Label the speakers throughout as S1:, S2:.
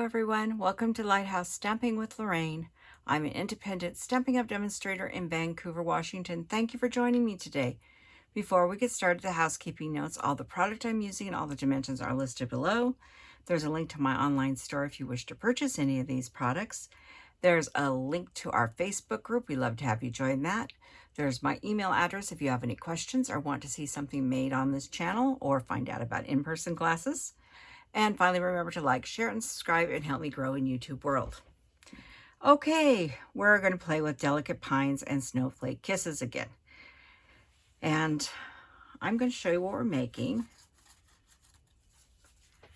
S1: everyone. Welcome to Lighthouse Stamping with Lorraine. I'm an independent Stampin' Up! Demonstrator in Vancouver, Washington. Thank you for joining me today. Before we get started, the housekeeping notes. All the product I'm using and all the dimensions are listed below. There's a link to my online store if you wish to purchase any of these products. There's a link to our Facebook group. We'd love to have you join that. There's my email address if you have any questions or want to see something made on this channel or find out about in-person classes. And finally, remember to like, share, and subscribe and help me grow in YouTube world. Okay, we're going to play with Delicate Pines and Snowflake Kisses again. And I'm going to show you what we're making. It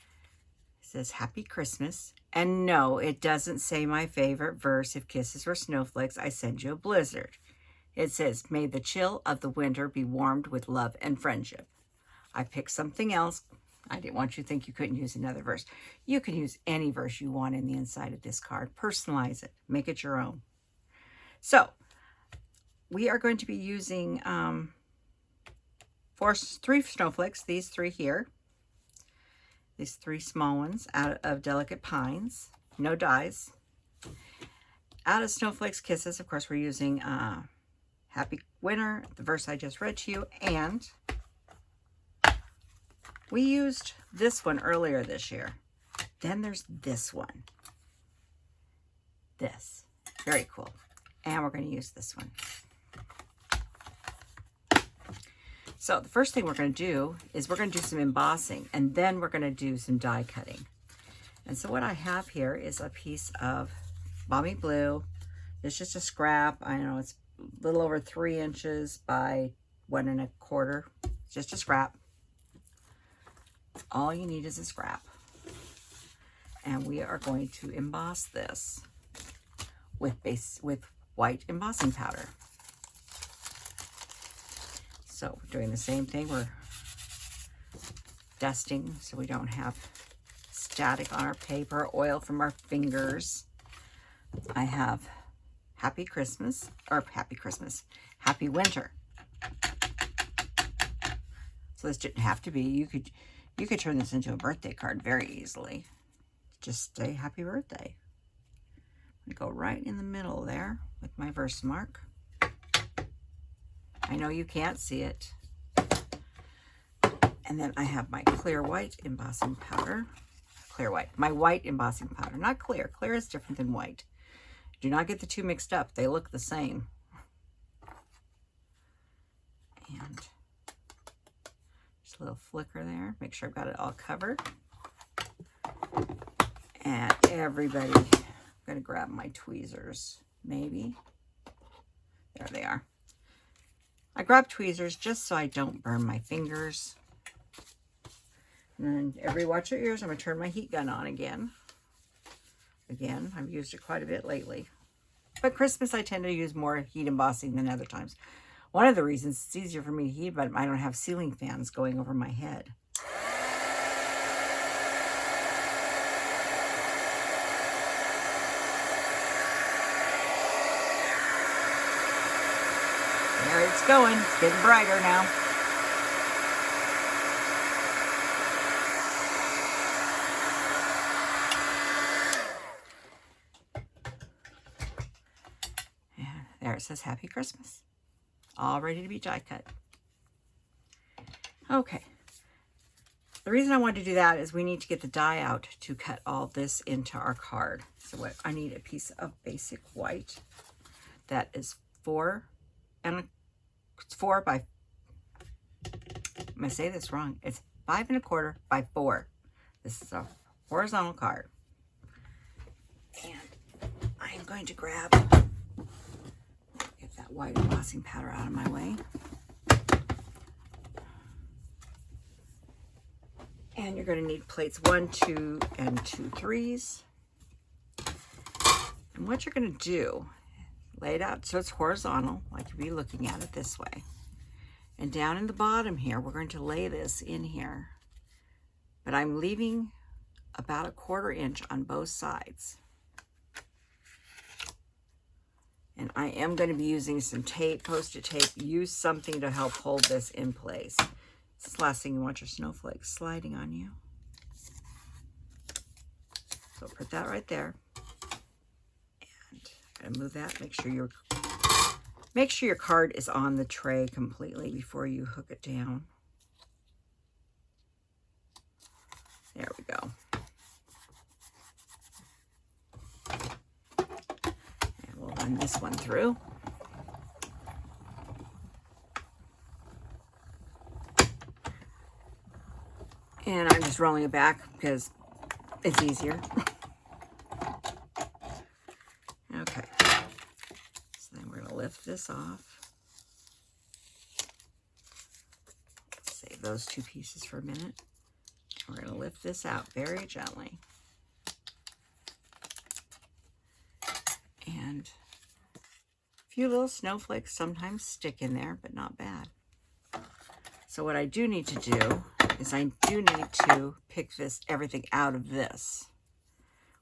S1: says Happy Christmas. And no, it doesn't say my favorite verse, if kisses were snowflakes, I send you a blizzard. It says, may the chill of the winter be warmed with love and friendship. I picked something else. I didn't want you to think you couldn't use another verse. You can use any verse you want in the inside of this card. Personalize it. Make it your own. So, we are going to be using three snowflakes, these three here. These three small ones out of Delicate Pines. No dies. Out of Snowflake Kisses, of course, we're using Happy Winter, the verse I just read to you, and we used this one earlier this year. Then there's this one. This. Very cool. And we're going to use this one. So the first thing we're going to do is we're going to do some embossing. And then we're going to do some die cutting. And so what I have here is a piece of Balmy Blue. It's just a scrap. I know it's a little over 3 inches by 1 1/4. Just a scrap. All you need is a scrap. And we are going to emboss this with white embossing powder. So we're doing the same thing. We're dusting so we don't have static on our paper, oil from our fingers. I have Happy Christmas, Happy Winter. So this didn't have to be. You could turn this into a birthday card very easily. Just say happy birthday. I'm going to go right in the middle there with my Versamark. I know you can't see it. And then I have my clear white embossing powder. Clear white. My white embossing powder. Not clear. Clear is different than white. Do not get the two mixed up. They look the same. And little flicker there. Make sure I've got it all covered. And everybody, I'm going to grab my tweezers, maybe. There they are. I grab tweezers just so I don't burn my fingers. And then watch your ears. I'm going to turn my heat gun on again. Again, I've used it quite a bit lately. But Christmas, I tend to use more heat embossing than other times. One of the reasons it's easier for me to heat, but I don't have ceiling fans going over my head. There it's going. It's getting brighter now. And there it says Happy Christmas. All ready to be die cut. Okay. The reason I wanted to do that is we need to get the die out to cut all this into our card. So what I need a piece of basic white that is 4 by, I'm going to say this wrong. It's 5 1/4 by 4. This is a horizontal card. And I am going to grab that white embossing powder out of my way. And you're going to need plates 1, 2, and 2 3s. And what you're going to do, lay it out so it's horizontal, like you'd be looking at it this way. And down in the bottom here, we're going to lay this in here. But I'm leaving about 1/4 inch on both sides. And I am going to be using some tape, Post-it tape. Use something to help hold this in place. This is the last thing you want your snowflakes sliding on you. So put that right there. And I'm gonna move that. Make sure your card is on the tray completely before you hook it down. There we go. And we'll run this one through. And I'm just rolling it back because it's easier. Okay. So then we're going to lift this off. Save those two pieces for a minute. We're going to lift this out very gently. And a few little snowflakes sometimes stick in there, but not bad. So what I do need to do is I do need to pick everything out of this,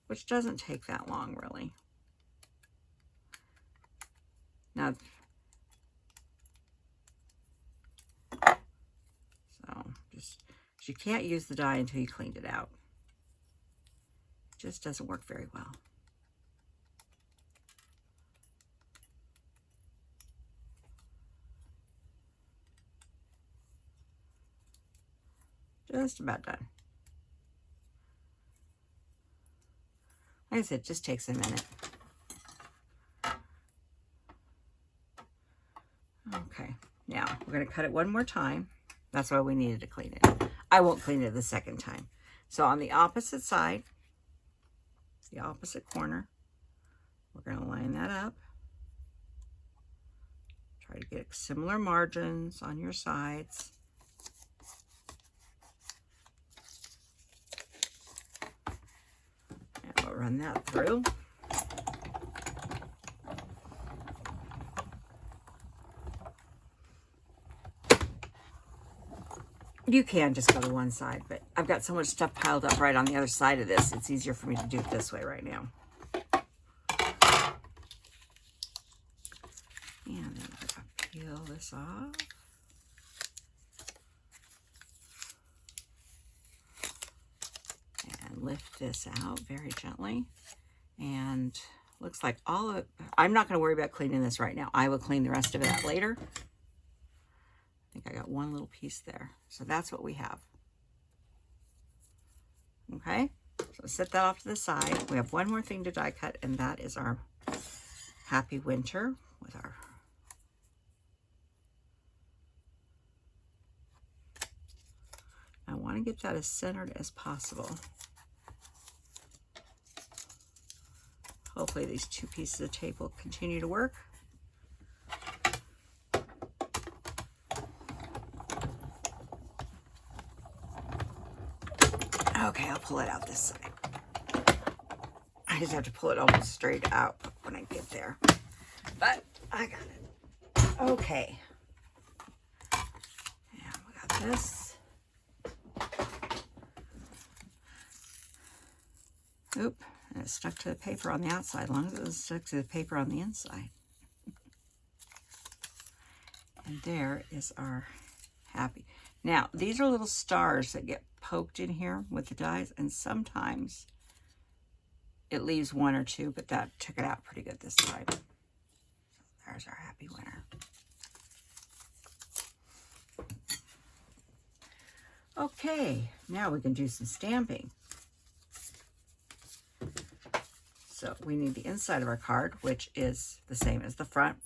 S1: which doesn't take that long really. Now, you can't use the die until you cleaned it out. It just doesn't work very well. Just about done. Like I said, it just takes a minute. Okay, now we're going to cut it one more time. That's why we needed to clean it. I won't clean it the second time. So on the opposite side, the opposite corner, we're going to line that up. Try to get similar margins on your sides. And we'll run that through. You can just go to one side, but I've got so much stuff piled up right on the other side of this, it's easier for me to do it this way right now. And then I'm going to peel this off. And lift this out very gently. And looks like all of it, I'm not going to worry about cleaning this right now. I will clean the rest of it out later. I think I got one little piece there. So that's what we have. Okay, so set that off to the side. We have one more thing to die cut, and that is our Happy Winter with our I want to get that as centered as possible. Hopefully these two pieces of tape will continue to work. Okay, I'll pull it out this side. I just have to pull it almost straight out when I get there. But I got it. Okay. And we got this. Oop, and it stuck to the paper on the outside, as long as it was stuck to the paper on the inside. And there is our happy. Now, these are little stars that get poked in here with the dies, and sometimes it leaves one or two, but that took it out pretty good this time. So there's our Happy Winter. Okay, now we can do some stamping. So we need the inside of our card, which is the same as the front,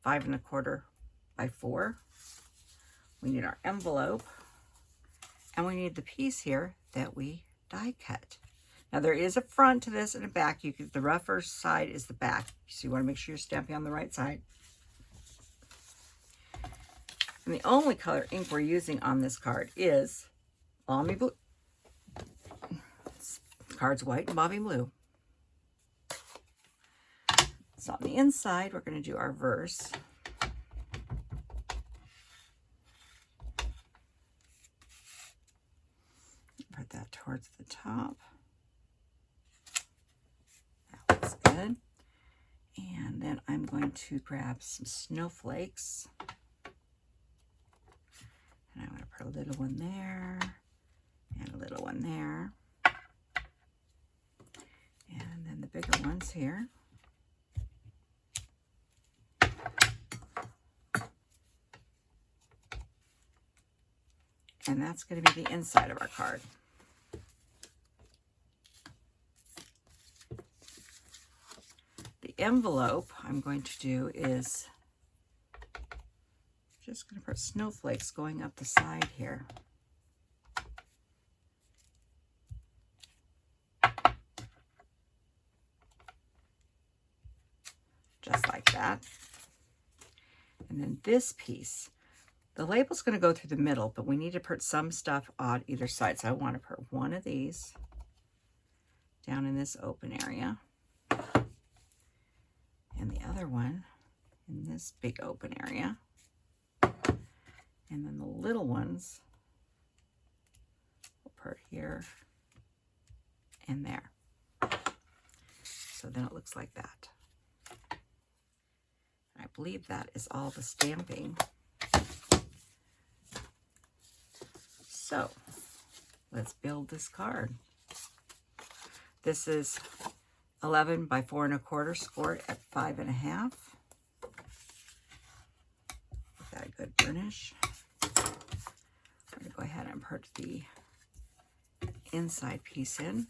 S1: 5 1/4 by 4. We need our envelope, and we need the piece here that we die cut. Now there is a front to this and a back. The rougher side is the back, so you want to make sure you're stamping on the right side. And the only color ink we're using on this card is Balmy Blue. The card's white and Balmy Blue. So on the inside, we're going to do our verse. Put that towards the top. That looks good. And then I'm going to grab some snowflakes. And I'm going to put a little one there and a little one there. ones here. And that's going to be the inside of our card. The envelope I'm going to do is just going to put snowflakes going up the side here. Just like that. And then this piece, the label's going to go through the middle, but we need to put some stuff on either side. So I want to put one of these down in this open area, and the other one in this big open area. And then the little ones we'll put here and there. So then it looks like that. I believe that is all the stamping. So let's build this card. This is 11 by 4 1/4 scored at 5 1/2. Got a good burnish. I'm going to go ahead and put the inside piece in.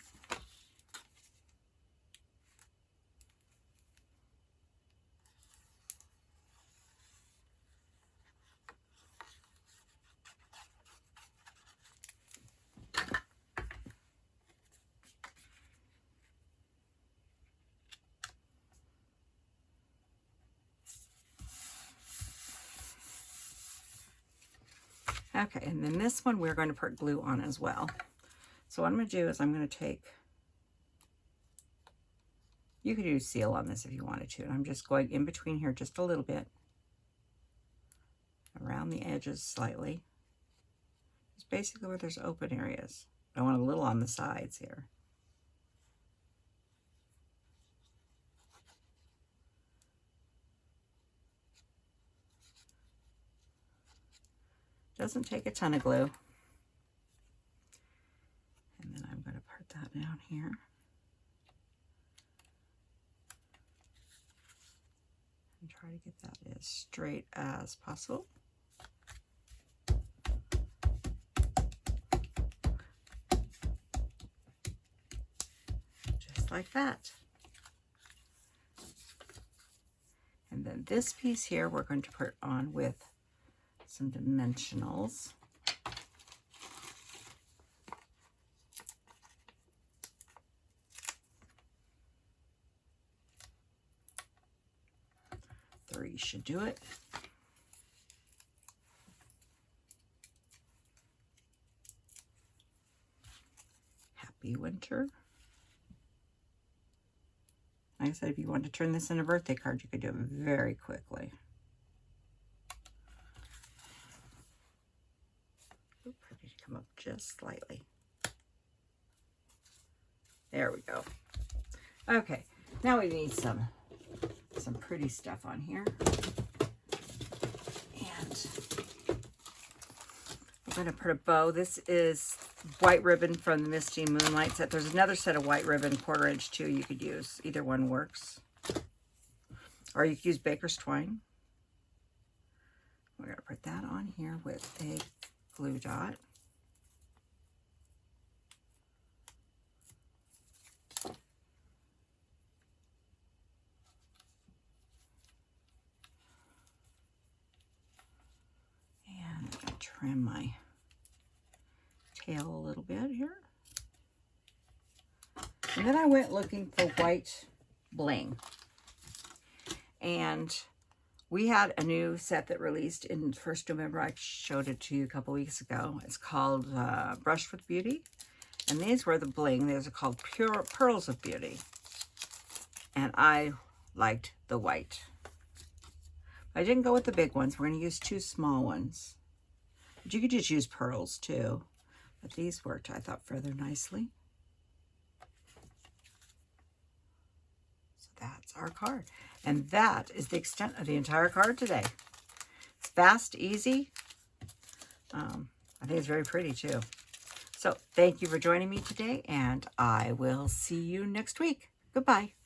S1: Okay, and then this one we're going to put glue on as well. So what I'm going to do is I'm going to take, you could use seal on this if you wanted to. And I'm just going in between here just a little bit, around the edges slightly. It's basically where there's open areas. I want a little on the sides here. Doesn't take a ton of glue. And then I'm going to put that down here. And try to get that as straight as possible. Just like that. And then this piece here we're going to put on with some dimensionals. Three should do it. Happy winter. Like I said, if you want to turn this into a birthday card, you could do it very quickly. Come up just slightly. There we go. Okay, now we need some pretty stuff on here. And I'm going to put a bow. This is white ribbon from the Misty Moonlight set. There's another set of white ribbon, 1/4 inch too, you could use. Either one works. Or you could use baker's twine. We're going to put that on here with a glue dot. Trim my tail a little bit here. And then I went looking for white bling. And we had a new set that released in 1st November. I showed it to you a couple weeks ago. It's called Brush with Beauty. And these were the bling. These are called Pure Pearls of Beauty. And I liked the white. I didn't go with the big ones. We're going to use 2 small ones. But you could just use pearls too. But these worked, I thought, rather nicely. So that's our card. And that is the extent of the entire card today. It's fast, easy. I think it's very pretty too. So thank you for joining me today, and I will see you next week. Goodbye.